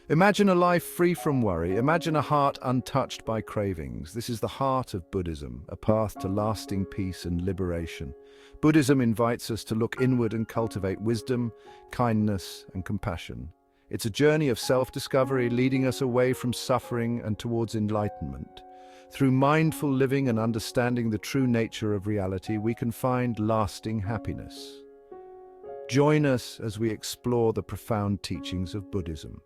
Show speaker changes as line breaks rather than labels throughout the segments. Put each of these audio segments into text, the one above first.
Imagine a life free from worry. Imagine a heart untouched by cravings. This is the heart of Buddhism, a path to lasting peace and liberation. Buddhism invites us to look inward and cultivate wisdom, kindness, and compassion. It's a journey of self-discovery leading us away from suffering and towards enlightenment. Through mindful living and understanding the true nature of reality, we can find lasting happiness. Join us as we explore the profound teachings of Buddhism.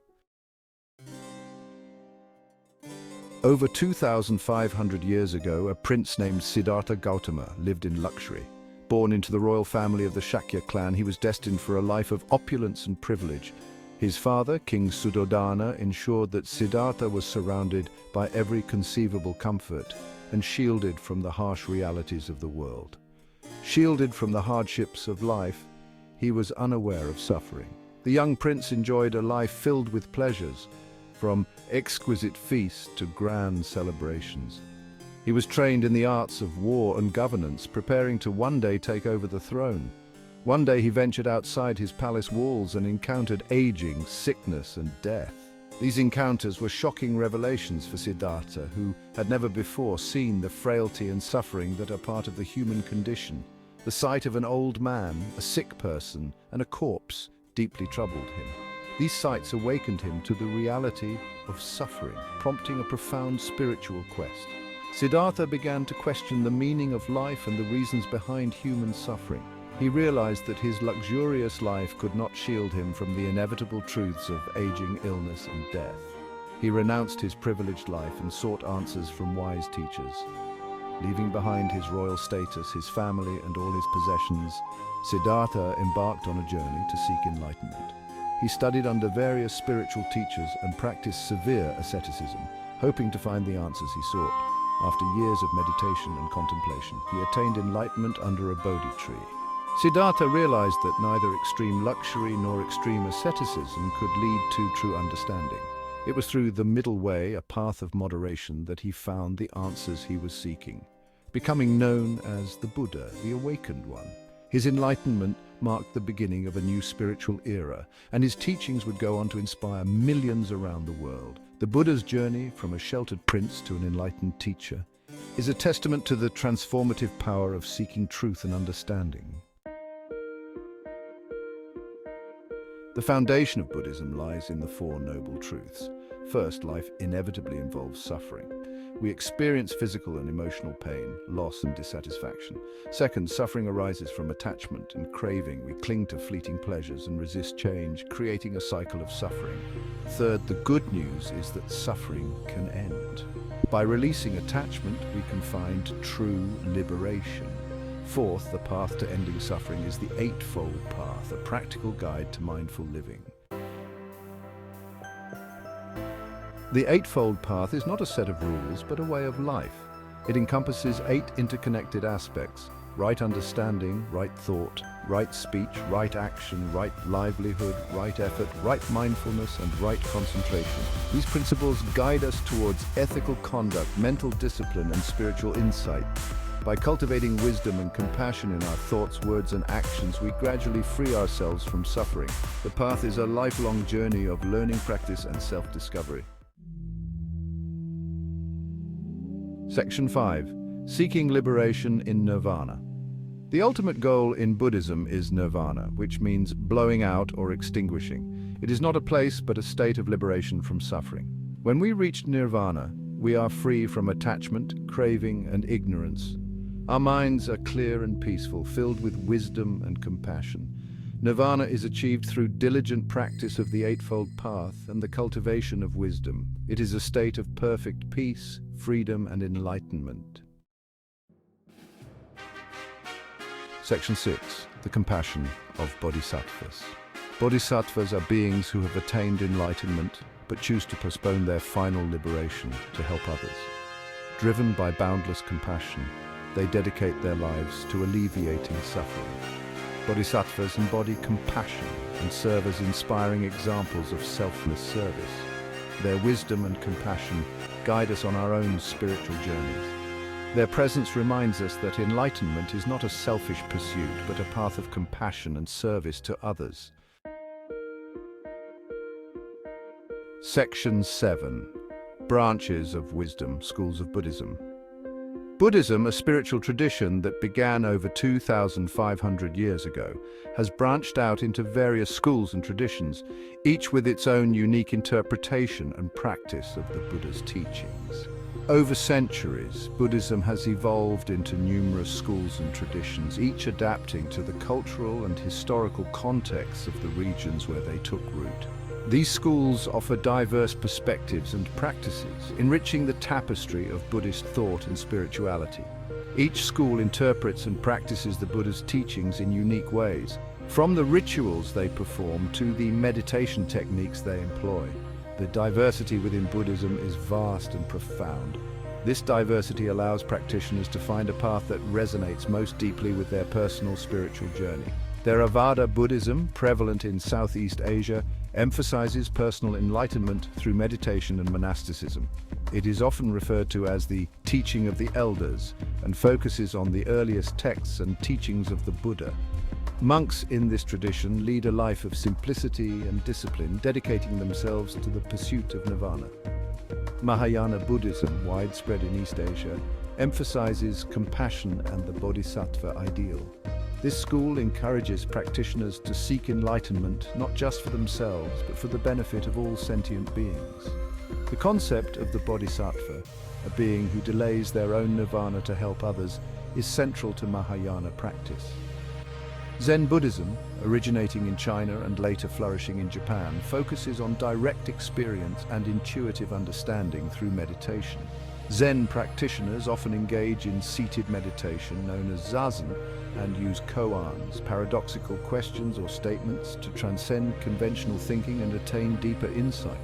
Over 2,500 years ago, a prince named Siddhartha Gautama lived in luxury. Born into the royal family of the Shakya clan, he was destined for a life of opulence and privilege. His father, King Suddhodana, ensured that Siddhartha was surrounded by every conceivable comfort and shielded from the harsh realities of the world. Shielded from the hardships of life, he was unaware of suffering. The young prince enjoyed a life filled with pleasures, from exquisite feasts to grand celebrations. He was trained in the arts of war and governance, preparing to one day take over the throne. One day he ventured outside his palace walls and encountered aging, sickness, and death. These encounters were shocking revelations for Siddhartha, who had never before seen the frailty and suffering that are part of the human condition. The sight of an old man, a sick person, and a corpse deeply troubled him. These sights awakened him to the reality of suffering, prompting a profound spiritual quest. Siddhartha began to question the meaning of life and the reasons behind human suffering. He realized that his luxurious life could not shield him from the inevitable truths of aging, illness, and death. He renounced his privileged life and sought answers from wise teachers. Leaving behind his royal status, his family, and all his possessions, Siddhartha embarked on a journey to seek enlightenment. He studied under various spiritual teachers and practiced severe asceticism, hoping to find the answers he sought. After years of meditation and contemplation, he attained enlightenment under a Bodhi tree. Siddhartha realized that neither extreme luxury nor extreme asceticism could lead to true understanding. It was through the middle way, a path of moderation, that he found the answers he was seeking, becoming known as the Buddha, the awakened one. His enlightenment marked the beginning of a new spiritual era, and his teachings would go on to inspire millions around the world. The Buddha's journey from a sheltered prince to an enlightened teacher is a testament to the transformative power of seeking truth and understanding. The foundation of Buddhism lies in the Four Noble Truths. First, life inevitably involves suffering. We experience physical and emotional pain, loss and dissatisfaction. Second, suffering arises from attachment and craving. We cling to fleeting pleasures and resist change, creating a cycle of suffering. Third, the good news is that suffering can end. By releasing attachment, we can find true liberation. Fourth, the path to ending suffering is the Eightfold Path, a practical guide to mindful living. The Eightfold Path is not a set of rules, but a way of life. It encompasses 8 interconnected aspects: right understanding, right thought, right speech, right action, right livelihood, right effort, right mindfulness, and right concentration. These principles guide us towards ethical conduct, mental discipline, and spiritual insight. By cultivating wisdom and compassion in our thoughts, words, and actions, we gradually free ourselves from suffering. The path is a lifelong journey of learning, practice, and self-discovery. Section 5. Seeking Liberation in Nirvana. The ultimate goal in Buddhism is Nirvana, which means blowing out or extinguishing. It is not a place, but a state of liberation from suffering. When we reach Nirvana, we are free from attachment, craving, and ignorance. Our minds are clear and peaceful, filled with wisdom and compassion. Nirvana is achieved through diligent practice of the Eightfold Path and the cultivation of wisdom. It is a state of perfect peace, freedom, and enlightenment. Section 6. The Compassion of Bodhisattvas. Bodhisattvas are beings who have attained enlightenment, but choose to postpone their final liberation to help others. Driven by boundless compassion, they dedicate their lives to alleviating suffering. Bodhisattvas embody compassion and serve as inspiring examples of selfless service. Their wisdom and compassion guide us on our own spiritual journeys. Their presence reminds us that enlightenment is not a selfish pursuit, but a path of compassion and service to others. Section 7. Branches of Wisdom, Schools of Buddhism. Buddhism, a spiritual tradition that began over 2,500 years ago, has branched out into various schools and traditions, each with its own unique interpretation and practice of the Buddha's teachings. Over centuries, Buddhism has evolved into numerous schools and traditions, each adapting to the cultural and historical contexts of the regions where they took root. These schools offer diverse perspectives and practices, enriching the tapestry of Buddhist thought and spirituality. Each school interprets and practices the Buddha's teachings in unique ways, from the rituals they perform to the meditation techniques they employ. The diversity within Buddhism is vast and profound. This diversity allows practitioners to find a path that resonates most deeply with their personal spiritual journey. Theravāda Buddhism, prevalent in Southeast Asia, emphasizes personal enlightenment through meditation and monasticism. It is often referred to as the teaching of the elders and focuses on the earliest texts and teachings of the Buddha. Monks in this tradition lead a life of simplicity and discipline, dedicating themselves to the pursuit of Nirvana. Mahāyāna Buddhism, widespread in East Asia, emphasizes compassion and the Bodhisattva ideal. This school encourages practitioners to seek enlightenment not just for themselves, but for the benefit of all sentient beings. The concept of the Bodhisattva, a being who delays their own nirvana to help others, is central to Mahāyāna practice. Zen Buddhism, originating in China and later flourishing in Japan, focuses on direct experience and intuitive understanding through meditation. Zen practitioners often engage in seated meditation known as zazen and use koans, paradoxical questions or statements, to transcend conventional thinking and attain deeper insight.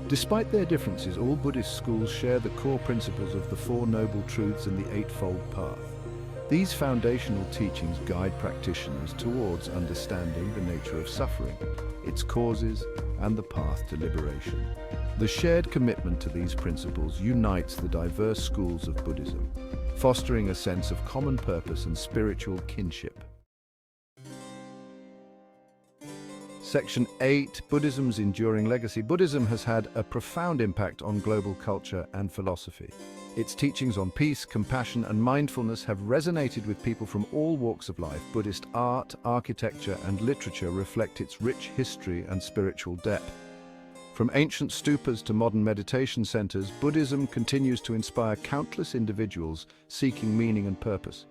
Despite their differences, all Buddhist schools share the core principles of the Four Noble Truths and the Eightfold Path. These foundational teachings guide practitioners towards understanding the nature of suffering, its causes, and the path to liberation. The shared commitment to these principles unites the diverse schools of Buddhism, fostering a sense of common purpose and spiritual kinship. Section 8. Buddhism's Enduring Legacy. Buddhism has had a profound impact on global culture and philosophy. Its teachings on peace, compassion, and mindfulness have resonated with people from all walks of life. Buddhist art, architecture, and literature reflect its rich history and spiritual depth. From ancient stupas to modern meditation centers, Buddhism continues to inspire countless individuals seeking meaning and purpose.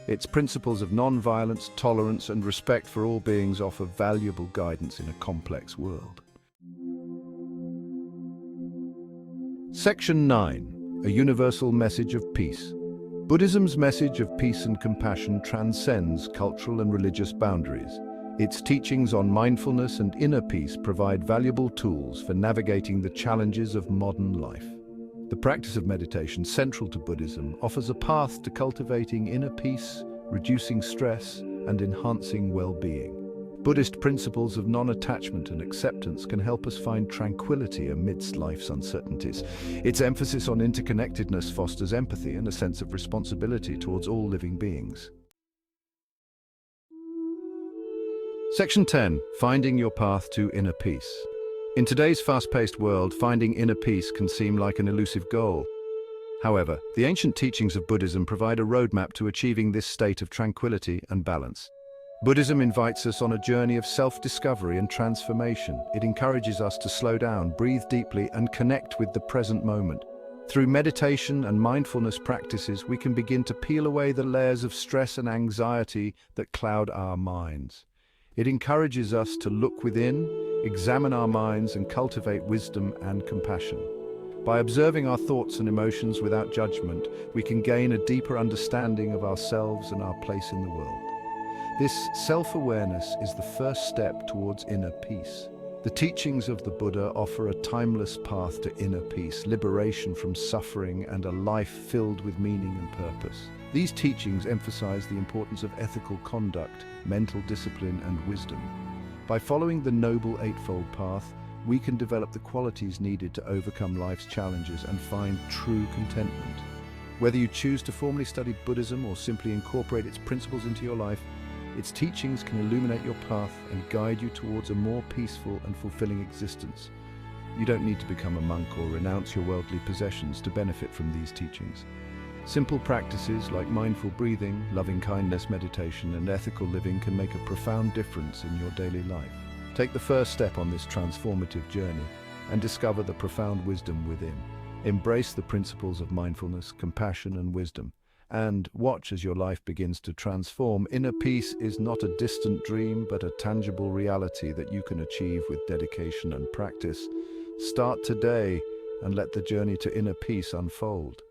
Its principles of non-violence, tolerance, and respect for all beings offer valuable guidance in a complex world. Section 9. A Universal Message of Peace. Buddhism's message of peace and compassion transcends cultural and religious boundaries. Its teachings on mindfulness and inner peace provide valuable tools for navigating the challenges of modern life. The practice of meditation, central to Buddhism, offers a path to cultivating inner peace, reducing stress, and enhancing well-being. Buddhist principles of non-attachment and acceptance can help us find tranquility amidst life's uncertainties. Its emphasis on interconnectedness fosters empathy and a sense of responsibility towards all living beings. Section 10. Finding your path to inner peace. In today's fast-paced world, finding inner peace can seem like an elusive goal. However, the ancient teachings of Buddhism provide a roadmap to achieving this state of tranquility and balance. Buddhism invites us on a journey of self-discovery and transformation. It encourages us to slow down, breathe deeply, and connect with the present moment. Through meditation and mindfulness practices, we can begin to peel away the layers of stress and anxiety that cloud our minds. It encourages us to look within, examine our minds, and cultivate wisdom and compassion. By observing our thoughts and emotions without judgment, we can gain a deeper understanding of ourselves and our place in the world. This self-awareness is the first step towards inner peace. The teachings of the Buddha offer a timeless path to inner peace, liberation from suffering, and a life filled with meaning and purpose. These teachings emphasize the importance of ethical conduct, mental discipline, and wisdom. By following the Noble Eightfold Path, we can develop the qualities needed to overcome life's challenges and find true contentment. Whether you choose to formally study Buddhism or simply incorporate its principles into your life, its teachings can illuminate your path and guide you towards a more peaceful and fulfilling existence. You don't need to become a monk or renounce your worldly possessions to benefit from these teachings. Simple practices like mindful breathing, loving-kindness meditation, and ethical living can make a profound difference in your daily life. Take the first step on this transformative journey and discover the profound wisdom within. Embrace the principles of mindfulness, compassion, and wisdom, and watch as your life begins to transform. Inner peace is not a distant dream, but a tangible reality that you can achieve with dedication and practice. Start today and let the journey to inner peace unfold.